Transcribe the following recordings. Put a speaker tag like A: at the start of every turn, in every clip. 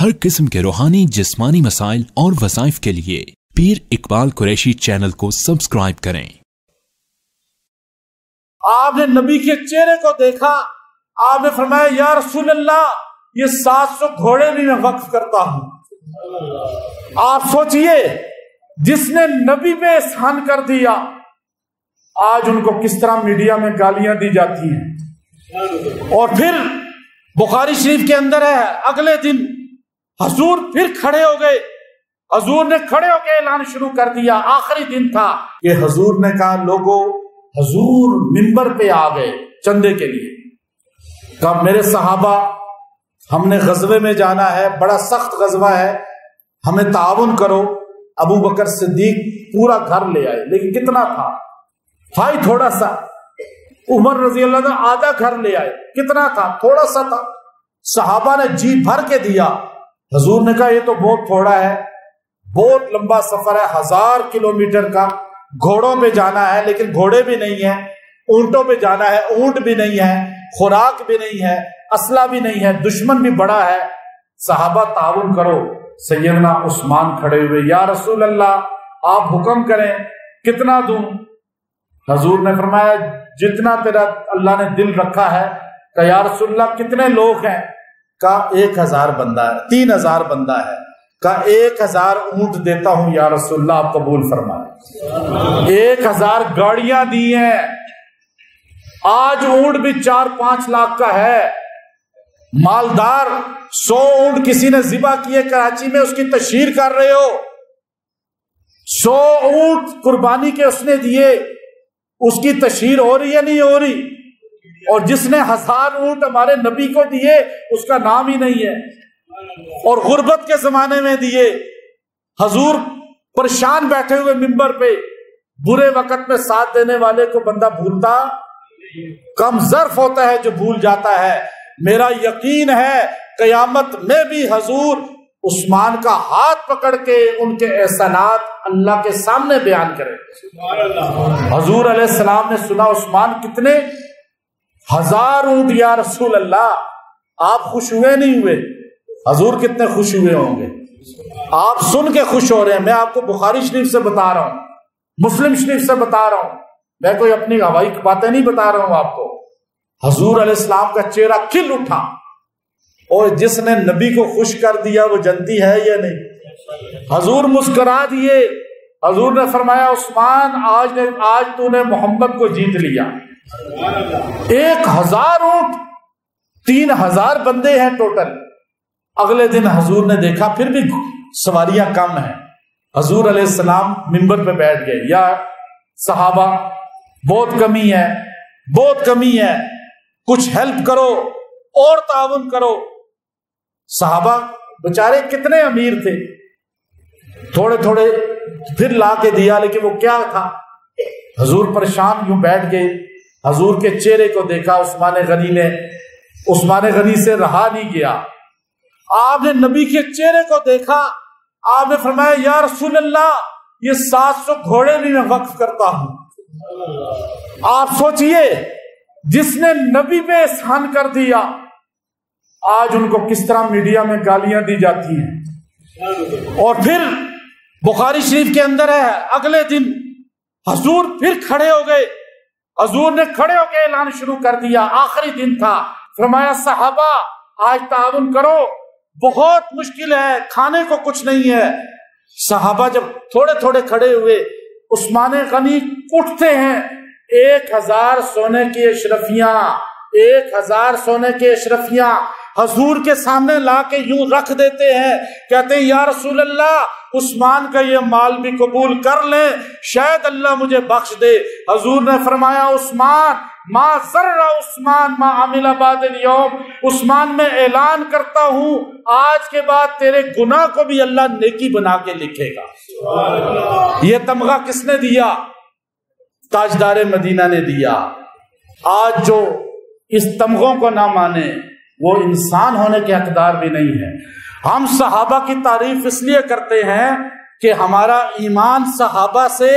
A: ہر قسم کے روحانی جسمانی مسائل اور وظائف کے لیے پیر اقبال قریشی چینل کو سبسکرائب کریں۔
B: آپ نے نبی کے چہرے کو دیکھا، آپ نے فرمایا یا رسول اللہ یہ 700 گھوڑے بھی میں وقف کرتا ہوں۔ آپ سوچئے جس نے نبی پہ احسان کر دیا، آج ان کو کس طرح میڈیا میں گالیاں دی جاتی ہیں۔ اور پھر بخاری شریف کے اندر ہے، اگلے دن حضور پھر کھڑے ہو گئے، حضور نے کھڑے ہو کے اعلان شروع کر دیا، آخری دن تھا کہ حضور نے کہا لوگوں حضور منبر پہ آ گئے چندے کے لیے۔ کہا میرے صحابہ ہم نے غزوے میں جانا ہے، بڑا سخت غزوہ ہے، ہمیں تعاون کرو۔ ابو بکر صدیق پورا گھر لے آئے، لیکن کتنا تھا ہی تھوڑا سا۔ عمر رضی اللہ عنہ آدھا گھر لے آئے، کتنا تھا تھوڑا سا تھا۔ صحابہ نے جی بھر کے دیا۔ حضور نے کہا یہ تو بہت تھوڑا ہے، بہت لمبا سفر ہے، 1000 کلومیٹر کا، گھوڑوں پہ جانا ہے لیکن گھوڑے بھی نہیں ہیں، اونٹوں پہ جانا ہے اونٹ بھی نہیں ہے، خوراک بھی نہیں ہے، اسلحہ بھی نہیں ہے، دشمن بھی بڑا ہے، صحابہ تعاون کرو۔ سیدنا عثمان کھڑے ہوئے، یا رسول اللہ آپ حکم کریں کتنا دوں؟ حضور نے فرمایا جتنا تیرا اللہ نے دل رکھا ہے۔ کہ یا رسول اللہ کتنے لوگ ہیں؟ کہا 1000 بندہ ہے، 3000 بندہ ہے۔ کہا 1000 اونٹ دیتا ہوں یا رسول اللہ، آپ قبول فرمائیں۔ 1000 گاڑیاں دی ہیں، آج اونٹ بھی 4-5 لاکھ کا ہے، مالدار 100 اونٹ کسی نے ذبح کیے کراچی میں، اس کی تشہیر کر رہے ہو۔ 100 اونٹ قربانی کے اس نے دیے، اس کی تشہیر ہو رہی ہے نہیں ہو رہی؟ اور جس نے 1000 اونٹ ہمارے نبی کو دیے اس کا نام ہی نہیں ہے، اور غربت کے زمانے میں دیے۔ حضور پریشان بیٹھے ہوئے منبر پہ، برے وقت میں ساتھ دینے والے کو بندہ بھولتا کم ظرف ہوتا ہے جو بھول جاتا ہے۔ میرا یقین ہے قیامت میں بھی حضور عثمان کا ہاتھ پکڑ کے ان کے احسانات اللہ کے سامنے بیان کریں۔ حضور علیہ السلام نے سنا عثمان کتنے؟ 1000 اونٹ یا رسول اللہ۔ آپ خوش ہوئے نہیں ہوئے؟ حضور کتنے خوش ہوئے ہوں گے؟ آپ سن کے خوش ہو رہے ہیں، میں آپ کو بخاری شریف سے بتا رہا ہوں، مسلم شریف سے بتا رہا ہوں، میں کوئی اپنی ہوائی باتیں نہیں بتا رہا ہوں آپ کو۔ حضور علیہ السلام کا چہرہ کھل اٹھا، اور جس نے نبی کو خوش کر دیا وہ جنتی ہے یا نہیں؟ حضور مسکرا دیے۔ حضور نے فرمایا عثمان آج تو نے محمد کو جیت لیا۔ 1000 اونٹ، 3000 بندے ہیں ٹوٹل۔ اگلے دن حضور نے دیکھا پھر بھی سواریاں کم ہیں۔ حضور علیہ السلام منبر پہ بیٹھ گئے، یا صحابہ بہت کمی ہے، بہت کمی ہے، کچھ ہیلپ کرو اور تعاون کرو۔ صحابہ بیچارے کتنے امیر تھے، تھوڑے تھوڑے پھر لا کے دیا، لیکن وہ کیا تھا؟ حضور پریشان یوں بیٹھ گئے۔ حضور کے چہرے کو دیکھا عثمان غنی سے رہا نہیں گیا۔ آپ نے نبی کے چہرے کو دیکھا، آپ نے فرمایا یا رسول اللہ یہ 700 گھوڑے بھی میں وقف کرتا ہوں۔ آپ سوچئے جس نے نبی پہ احسان کر دیا، آج ان کو کس طرح میڈیا میں گالیاں دی جاتی ہیں۔ اور پھر بخاری شریف کے اندر ہے، اگلے دن حضور پھر کھڑے ہو گئے، حضور نے کھڑے ہو کے اعلان شروع کر دیا، آخری دن تھا۔ فرمایا صحابہ آج تعاون کرو، بہت مشکل ہے، کھانے کو کچھ نہیں ہے۔ صحابہ جب تھوڑے تھوڑے کھڑے ہوئے، عثمان غنی اٹھتے ہیں، 1000 سونے کی اشرفیاں، 1000 سونے کے اشرفیاں حضور کے سامنے لا کے یوں رکھ دیتے ہیں، کہتے ہیں یا رسول اللہ عثمان کا یہ مال بھی قبول کر لیں، شاید اللہ مجھے بخش دے۔ حضور نے فرمایا عثمان ما ضر عثمان ما عمل بعد اليوم، عثمان میں اعلان کرتا ہوں آج کے بعد تیرے گناہ کو بھی اللہ نیکی بنا کے لکھے گا۔ یہ تمغہ کس نے دیا؟ تاجدار مدینہ نے دیا۔ آج جو اس تمغوں کو نہ مانے وہ انسان ہونے کے حقدار بھی نہیں ہے۔ ہم صحابہ کی تعریف اس لیے کرتے ہیں کہ ہمارا ایمان صحابہ سے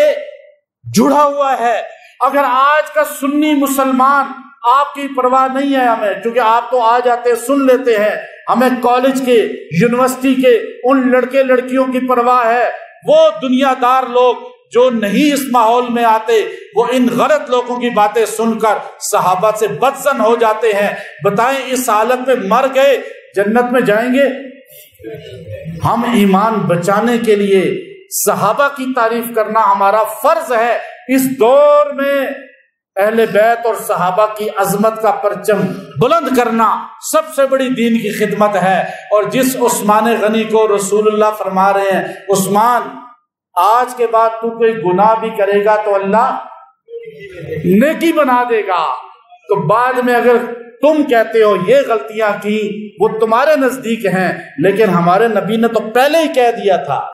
B: جڑا ہوا ہے۔ اگر آج کا سنی مسلمان آپ کی پرواہ نہیں ہے ہمیں، کیونکہ آپ تو آ جاتے سن لیتے ہیں، ہمیں کالج کے یونیورسٹی کے ان لڑکے لڑکیوں کی پرواہ ہے، وہ دنیا دار لوگ جو نہیں اس ماحول میں آتے وہ ان غلط لوگوں کی باتیں سن کر صحابہ سے بدظن ہو جاتے ہیں۔ بتائیں اس حالت میں مر گئے جنت میں جائیں گے؟ ہم ایمان بچانے کے لیے صحابہ کی تعریف کرنا ہمارا فرض ہے۔ اس دور میں اہل بیت اور صحابہ کی عظمت کا پرچم بلند کرنا سب سے بڑی دین کی خدمت ہے۔ اور جس عثمان غنی کو رسول اللہ فرما رہے ہیں، عثمان آج کے بعد تو کوئی گناہ بھی کرے گا تو اللہ نیکی بنا دے گا، تو بعد میں اگر تم کہتے ہو یہ غلطیاں کی وہ تمہارے نزدیک ہیں، لیکن ہمارے نبی نے تو پہلے ہی کہہ دیا تھا